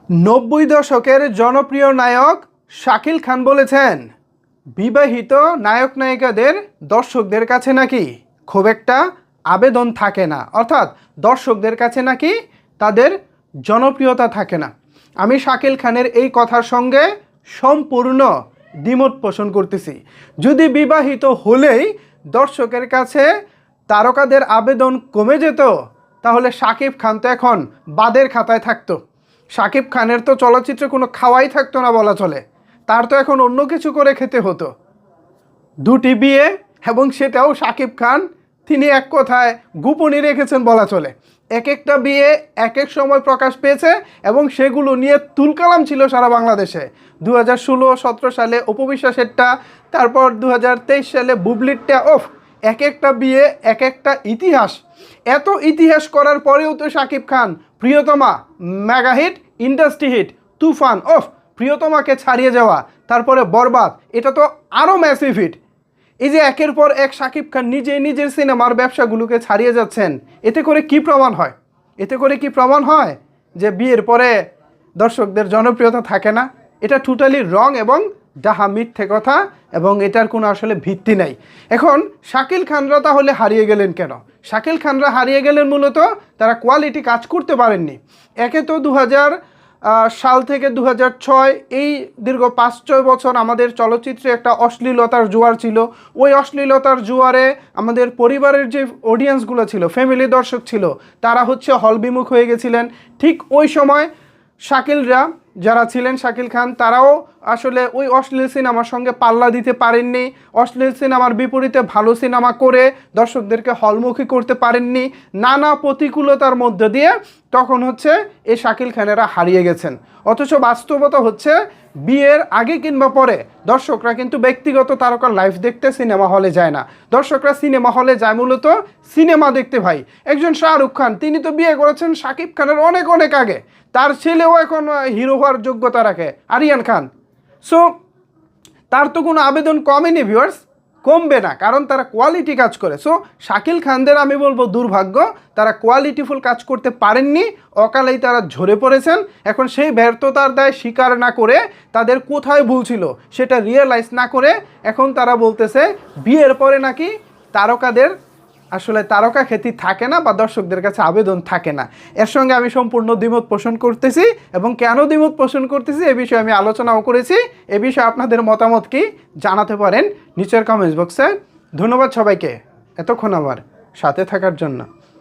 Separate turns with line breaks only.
90 দশকের জনপ্রিয় নায়ক শাকিল খান বলেছেন, বিবাহিত নায়ক নায়িকাদের দর্শকদের কাছে নাকি খুব একটা আবেদন থাকে না, অর্থাৎ দর্শকদের কাছে নাকি তাদের জনপ্রিয়তা থাকে না। আমি শাকিল খানের এই কথার সঙ্গে সম্পূর্ণ দ্বিমত পোষণ করতেছি। যদি বিবাহিত হলেই দর্শকের কাছে তারকাদের আবেদন কমে যেত, তাহলে শাকিব খান তো এখন বাদের খাতায় থাকতো। শাকিব খানের তো চলচ্চিত্রে কোনো খাওয়াই থাকতো না বলা চলে, তার তো এখন অন্য কিছু করে খেতে হতো। দুটি বিয়ে, এবং সেটাও শাকিব খান তিনি এক কথায় গোপনই রেখেছেন বলা চলে। এক একটা বিয়ে এক এক সময় প্রকাশ পেয়েছে এবং সেগুলো নিয়ে তুলকালাম ছিল সারা বাংলাদেশে। 2016-17 সালে অপবিশ্বাসেরটা, তারপর 2023 সালে বুবলিরটা। এক একটা বিয়ে এক একটা ইতিহাস। এত ইতিহাস করার পরেও তো শাকিব খান প্রিয়তমা মেগা হিট, ইন্ডাস্ট্রি হিট, তুফান, প্রিয়তমাকে ছাড়িয়ে যাওয়া, তারপরে বরবাদ, এটা তো আরও ম্যাসিভ হিট। এই যে একের পর এক শাকিব খান নিজের সিনেমার ব্যবসাগুলোকে ছাড়িয়ে যাচ্ছেন, এতে করে কি প্রমাণ হয়? এতে করে কি প্রমাণ হয় যে বিয়ের পরে দর্শকদের জনপ্রিয়তা থাকে না? এটা টোটালি রং এবং ডাহা মিথ্যে কথা, এবং এটার কোনো আসলে ভিত্তি নাই। এখন শাকিল খানরা তাহলে হারিয়ে গেলেন কেন? শাকিল খানরা হারিয়ে গেলেন মূলত তারা কোয়ালিটি কাজ করতে পারেননি। একে তো 2000 সাল থেকে 2006 এই দীর্ঘ 5-6 বছর আমাদের চলচ্চিত্রে একটা অশ্লীলতার জোয়ার ছিল। ওই অশ্লীলতার জোয়ারে আমাদের পরিবারের যে অডিয়েন্সগুলো ছিল, ফ্যামিলি দর্শক ছিল, তারা হচ্ছে হল বিমুখ হয়ে গেছিলেন। ঠিক ওই সময় শাকিলরা যারা ছিলেন, শাকিল খান, তারাও আসলে ওই অশ্লীল সিনেমার সঙ্গে পাল্লা দিতে পারেননি। অশ্লীল সিনেমার বিপরীতে ভালো সিনেমা করে দর্শকদেরকে হলমুখী করতে পারেননি। নানা প্রতিকূলতার মধ্য দিয়ে তখন হচ্ছে এই শাকিল খানেরা হারিয়ে গেছেন। অথচ বাস্তবতা হচ্ছে বিয়ের আগে কিংবা পরে দর্শকরা কিন্তু ব্যক্তিগত তারকার লাইফ দেখতে সিনেমা হলে যায় না। দর্শকরা সিনেমা হলে যায় মূলত সিনেমা দেখতে। ভাই, একজন শাহরুখ খান, তিনি তো বিয়ে করেছেন শাকিব খানের অনেক অনেক আগে। তার ছেলেও এখন হিরো হওয়ার যোগ্যতা রাখে, আরিয়ান খান। সো তার তো কোনো আবেদন কমেনি ভিউয়ার্স, কমবে না, কারণ তারা কোয়ালিটি কাজ করে। সো শাকিল খানদের আমি বলবো দুর্ভাগ্য, তারা কোয়ালিটিফুল কাজ করতে পারেননি, অকালেই তারা ঝরে পড়েছেন। এখন সেই ব্যর্থতার দায় স্বীকার না করে, তাদের কোথায় ভুল ছিল সেটা রিয়েলাইজ না করে, এখন তারা বলতেছে বিয়ের পরে নাকি তারকাদের আসলে তারকা খ্যাতি থাকে না বা দর্শকদের কাছে আবেদন থাকে না। এর সঙ্গে আমি সম্পূর্ণ দ্বিমত পোষণ করতেছি, এবং কেন দ্বিমত পোষণ করতেছি এ বিষয়ে আমি আলোচনাও করেছি। এ বিষয়ে আপনাদের মতামত কি জানাতে পারেন নিচের কমেন্টস বক্সে। ধন্যবাদ সবাইকে এতক্ষণ আমার সাথে থাকার জন্য।